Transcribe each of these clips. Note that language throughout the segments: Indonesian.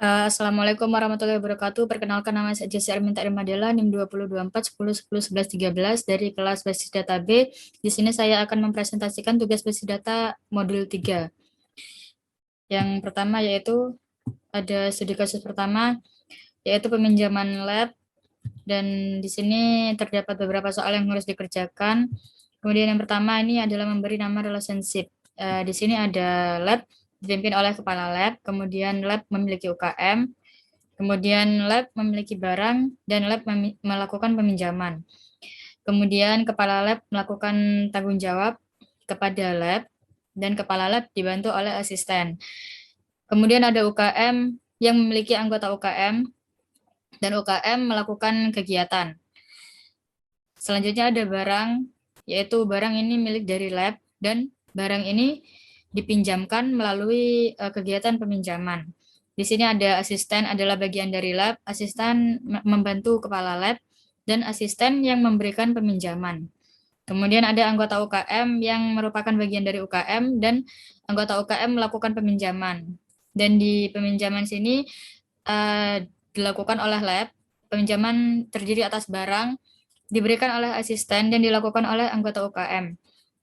Assalamualaikum warahmatullahi wabarakatuh. Perkenalkan, nama saya Jessi Arminta Madela, NIM 2024 10 10 11 13 dari kelas Basis Data B. Di sini saya akan mempresentasikan tugas Basis Data modul 3. Yang pertama yaitu ada studi kasus pertama, yaitu peminjaman lab, dan di sini terdapat beberapa soal yang harus dikerjakan. Kemudian yang pertama ini adalah memberi nama relationship. Di sini ada lab dipimpin oleh kepala lab, kemudian lab memiliki UKM, kemudian lab memiliki barang, dan lab melakukan peminjaman. Kemudian kepala lab melakukan tanggung jawab kepada lab, dan kepala lab dibantu oleh asisten. Kemudian ada UKM yang memiliki anggota UKM, dan UKM melakukan kegiatan. Selanjutnya ada barang, yaitu barang ini milik dari lab, dan barang ini dipinjamkan melalui kegiatan peminjaman. Di sini ada asisten adalah bagian dari lab, asisten membantu kepala lab, dan asisten yang memberikan peminjaman. Kemudian ada anggota UKM yang merupakan bagian dari UKM, dan anggota UKM melakukan peminjaman. Dan di peminjaman sini dilakukan oleh lab. Peminjaman terdiri atas barang, diberikan oleh asisten, dan dilakukan oleh anggota UKM.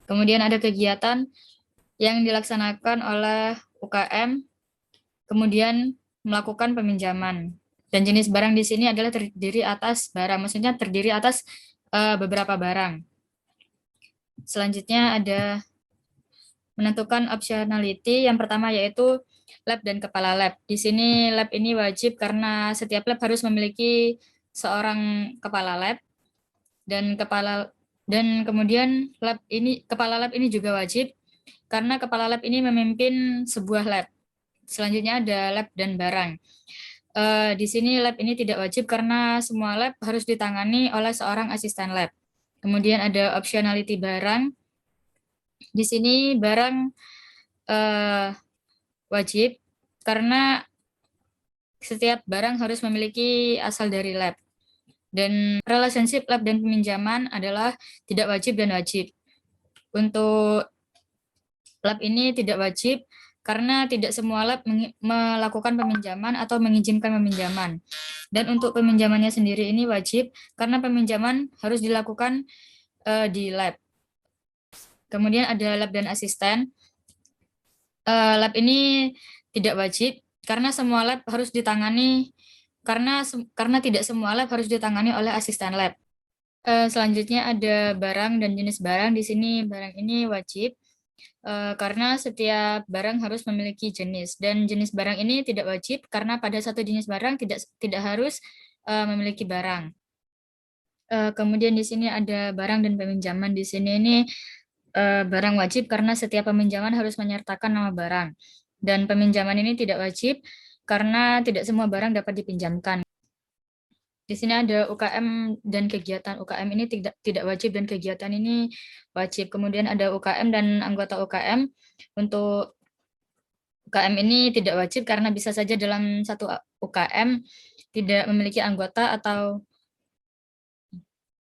Kemudian ada kegiatan yang dilaksanakan oleh UKM, kemudian melakukan peminjaman. Dan jenis barang di sini adalah terdiri atas barang, maksudnya terdiri atas beberapa barang. Selanjutnya ada menentukan optionality. Yang pertama yaitu lab dan kepala lab. Di sini lab ini wajib karena setiap lab harus memiliki seorang kepala lab, dan kemudian kepala lab ini juga wajib karena kepala lab ini memimpin sebuah lab. Selanjutnya ada lab dan barang. Di sini lab ini tidak wajib karena semua lab harus ditangani oleh seorang asisten lab. Kemudian ada optionality barang. Di sini barang uh, wajib karena setiap barang harus memiliki asal dari lab. Dan relationship lab dan peminjaman adalah tidak wajib dan wajib. Untuk lab ini tidak wajib karena tidak semua lab melakukan peminjaman atau mengizinkan peminjaman. Dan untuk peminjamannya sendiri ini wajib karena peminjaman harus dilakukan di lab. Kemudian ada lab dan asisten. Lab ini tidak wajib karena semua lab harus ditangani karena tidak semua lab harus ditangani oleh asisten lab. Selanjutnya ada barang dan jenis barang. Di sini barang ini wajib karena setiap barang harus memiliki jenis, dan jenis barang ini tidak wajib karena pada satu jenis barang tidak harus memiliki barang. Kemudian di sini ada barang dan peminjaman. Di sini ini barang wajib karena setiap peminjaman harus menyertakan nama barang, dan peminjaman ini tidak wajib karena tidak semua barang dapat dipinjamkan. Di sini ada UKM dan kegiatan. UKM ini tidak wajib dan kegiatan ini wajib. Kemudian ada UKM dan anggota UKM. Untuk UKM ini tidak wajib karena bisa saja dalam satu UKM tidak memiliki anggota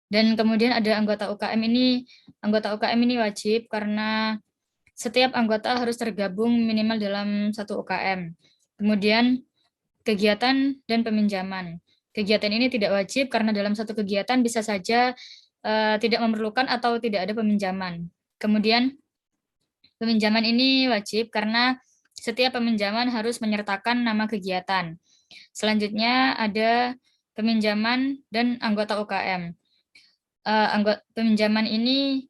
dan kemudian ada anggota UKM ini wajib karena setiap anggota harus tergabung minimal dalam satu UKM. Kemudian kegiatan dan peminjaman. Kegiatan ini tidak wajib karena dalam satu kegiatan bisa saja tidak memerlukan atau tidak ada peminjaman. Kemudian peminjaman ini wajib karena setiap peminjaman harus menyertakan nama kegiatan. Selanjutnya ada peminjaman dan anggota UKM. Peminjaman ini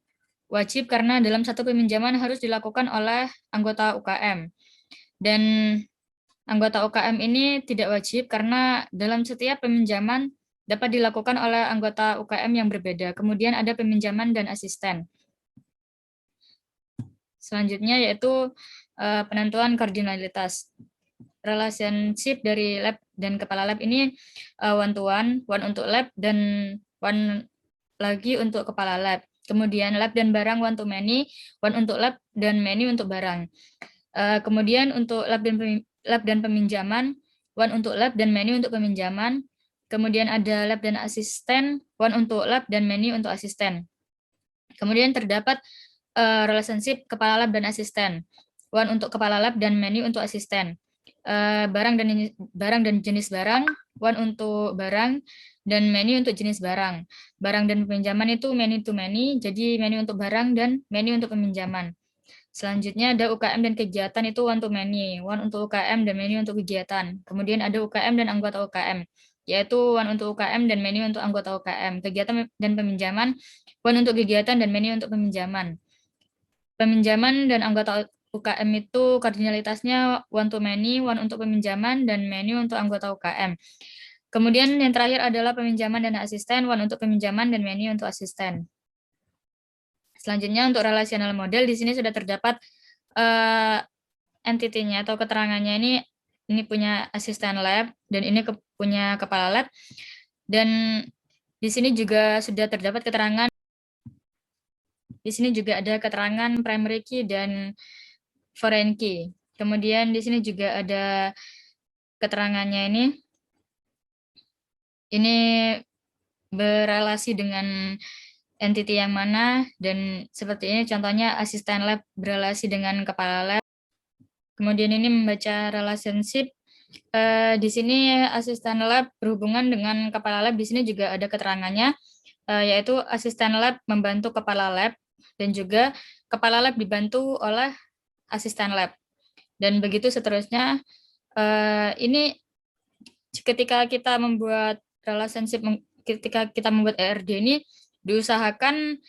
wajib karena dalam satu peminjaman harus dilakukan oleh anggota UKM. Dan anggota UKM ini tidak wajib karena dalam setiap peminjaman dapat dilakukan oleh anggota UKM yang berbeda. Kemudian ada peminjaman dan asisten. Selanjutnya yaitu penentuan kardinalitas. Relationship dari lab dan kepala lab ini one to one untuk lab dan one lagi untuk kepala lab. Kemudian lab dan barang one to many, one untuk lab dan many untuk barang. Kemudian untuk lab dan peminjaman, one untuk lab dan many untuk peminjaman. Kemudian ada lab dan asisten, one untuk lab dan many untuk asisten. Kemudian terdapat relationship kepala lab dan asisten, one untuk kepala lab dan many untuk asisten. barang dan jenis barang, one untuk barang, dan many untuk jenis barang. Barang dan peminjaman itu many to many, jadi many untuk barang dan many untuk peminjaman. Selanjutnya ada UKM dan kegiatan itu one to many, one untuk UKM dan many untuk kegiatan. Kemudian ada UKM dan anggota UKM, yaitu one untuk UKM dan many untuk anggota UKM. Kegiatan dan peminjaman, one untuk kegiatan dan many untuk peminjaman. Peminjaman dan anggota UKM itu kardinalitasnya one to many, one untuk peminjaman, dan many untuk anggota UKM. Kemudian yang terakhir adalah peminjaman dan asisten, one untuk peminjaman dan many untuk asisten. Selanjutnya untuk relational model, di sini sudah terdapat entity-nya atau keterangannya ini punya asisten lab, dan ini punya kepala lab. Dan di sini juga sudah terdapat keterangan. Di sini juga ada keterangan primary key dan foreign key. Kemudian di sini juga ada keterangannya ini. Ini berrelasi dengan entity yang mana, dan seperti ini contohnya asisten lab berrelasi dengan kepala lab. Kemudian ini membaca relationship. Di sini asisten lab berhubungan dengan kepala lab. Di sini juga ada keterangannya, yaitu asisten lab membantu kepala lab, dan juga kepala lab dibantu oleh asisten lab. Dan begitu seterusnya. Ini ketika kita membuat relationship, ketika kita membuat ERD ini, diusahakan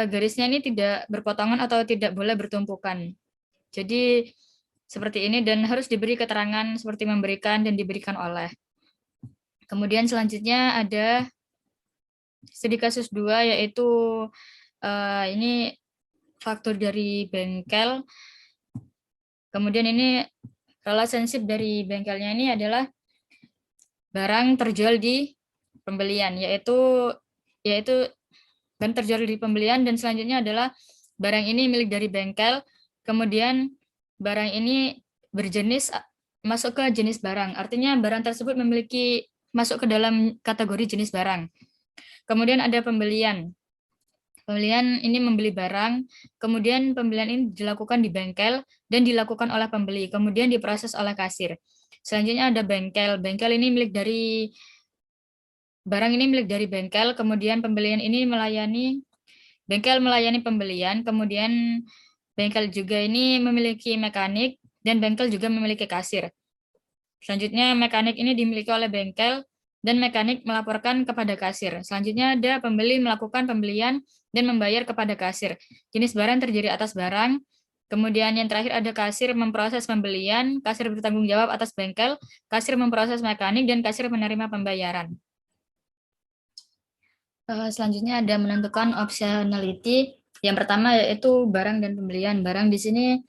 garisnya ini tidak berpotongan atau tidak boleh bertumpukan. Jadi seperti ini, dan harus diberi keterangan seperti memberikan dan diberikan oleh. Kemudian selanjutnya ada studi kasus 2, yaitu ini faktur dari bengkel. Kemudian ini relationship dari bengkelnya ini adalah barang terjual di pembelian, yaitu barang terjual di pembelian, dan selanjutnya adalah barang ini milik dari bengkel, kemudian barang ini berjenis masuk ke jenis barang, artinya barang tersebut masuk ke dalam kategori jenis barang. Kemudian ada pembelian. Pembelian ini membeli barang, kemudian pembelian ini dilakukan di bengkel dan dilakukan oleh pembeli, kemudian diproses oleh kasir. Selanjutnya ada bengkel. Bengkel ini barang ini milik dari bengkel, kemudian pembelian ini bengkel melayani pembelian, kemudian bengkel juga ini memiliki mekanik, dan bengkel juga memiliki kasir. Selanjutnya mekanik ini dimiliki oleh bengkel, dan mekanik melaporkan kepada kasir. Selanjutnya ada pembeli melakukan pembelian dan membayar kepada kasir. Jenis barang terdiri atas barang. Kemudian yang terakhir ada kasir memproses pembelian, kasir bertanggung jawab atas bengkel, kasir memproses mekanik, dan kasir menerima pembayaran. Selanjutnya ada menentukan optionality. Yang pertama yaitu barang dan pembelian. Barang di sini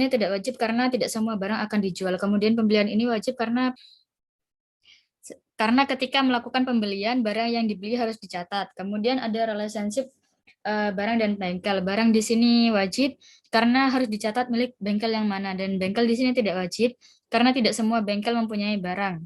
tidak wajib karena tidak semua barang akan dijual. Kemudian pembelian ini wajib karena ketika melakukan pembelian, barang yang dibeli harus dicatat. Kemudian ada relationship barang dan bengkel. Barang di sini wajib karena harus dicatat milik bengkel yang mana, dan bengkel di sini tidak wajib karena tidak semua bengkel mempunyai barang.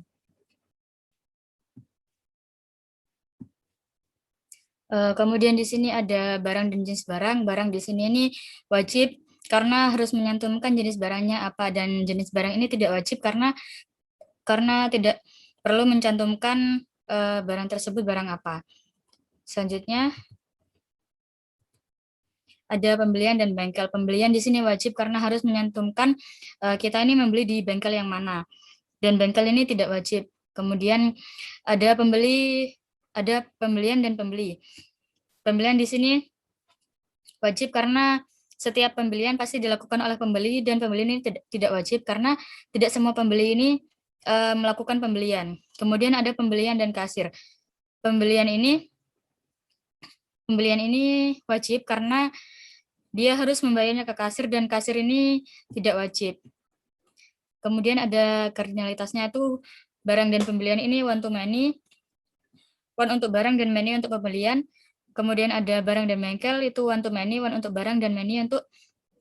Kemudian di sini ada barang dan jenis barang. Barang di sini ini wajib karena harus menyantumkan jenis barangnya apa, dan jenis barang ini tidak wajib karena tidak perlu mencantumkan barang tersebut barang apa. Selanjutnya ada pembelian dan bengkel. Pembelian di sini wajib karena harus menyantumkan kita ini membeli di bengkel yang mana, dan bengkel ini tidak wajib. Kemudian ada pembelian dan pembeli. Pembelian di sini wajib karena setiap pembelian pasti dilakukan oleh pembeli, dan pembeli ini tidak wajib karena tidak semua pembeli ini melakukan pembelian. Kemudian ada pembelian dan kasir. Pembelian ini wajib karena dia harus membayarnya ke kasir, dan kasir ini tidak wajib. Kemudian ada kardinalitasnya itu barang dan pembelian ini one to many, one untuk barang dan many untuk pembelian. Kemudian ada barang dan bengkel itu one to many, one untuk barang dan many untuk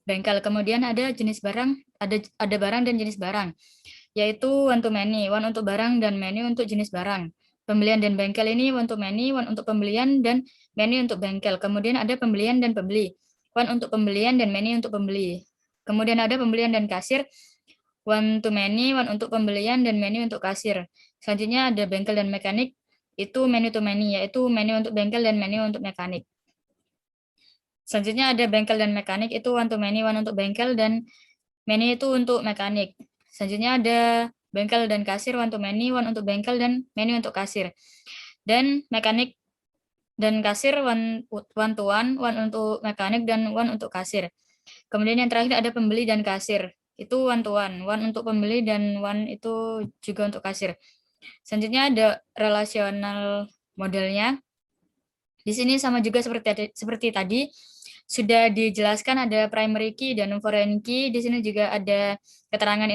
bengkel. Kemudian ada jenis barang, ada barang dan jenis barang, yaitu one to many, one untuk barang dan many untuk jenis barang. Pembelian dan bengkel ini one to many, one untuk pembelian dan many untuk bengkel. Kemudian ada pembelian dan pembeli, one untuk pembelian dan many untuk pembeli. Kemudian ada pembelian dan kasir, one to many, one untuk pembelian, dan many untuk kasir. Selanjutnya ada bengkel dan mekanik, itu many to many, yaitu many untuk bengkel dan many untuk mekanik. Selanjutnya ada bengkel dan mekanik, itu one to many, one untuk bengkel, dan many itu untuk mekanik. Selanjutnya ada bengkel dan kasir, one to many, one untuk bengkel, dan many untuk kasir. Dan mekanik dan kasir one to one untuk mekanik, dan one untuk kasir. Kemudian yang terakhir ada pembeli dan kasir. Itu one to one untuk pembeli dan one itu juga untuk kasir. Selanjutnya ada relasional modelnya. Di sini sama juga seperti tadi, sudah dijelaskan ada primary key dan foreign key. Di sini juga ada keterangan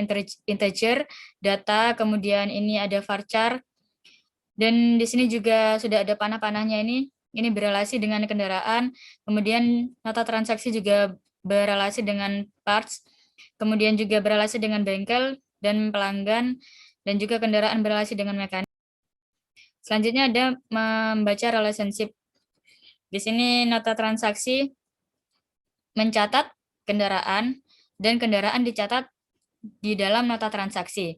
integer, data, kemudian ini ada varchar. Dan di sini juga sudah ada panah-panahnya ini berelasi dengan kendaraan. Kemudian nota transaksi juga berelasi dengan parts. Kemudian juga berelasi dengan bengkel dan pelanggan, dan juga kendaraan berelasi dengan mekanik. Selanjutnya ada membaca relationship. Di sini nota transaksi mencatat kendaraan, dan kendaraan dicatat di dalam nota transaksi.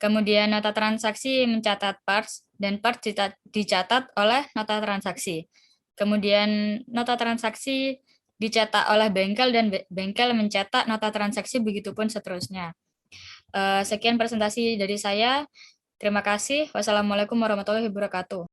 Kemudian nota transaksi mencatat parts, dan parts dicatat oleh nota transaksi. Kemudian nota transaksi dicetak oleh bengkel, dan bengkel mencetak nota transaksi, begitupun seterusnya. Sekian presentasi dari saya. Terima kasih. Wassalamualaikum warahmatullahi wabarakatuh.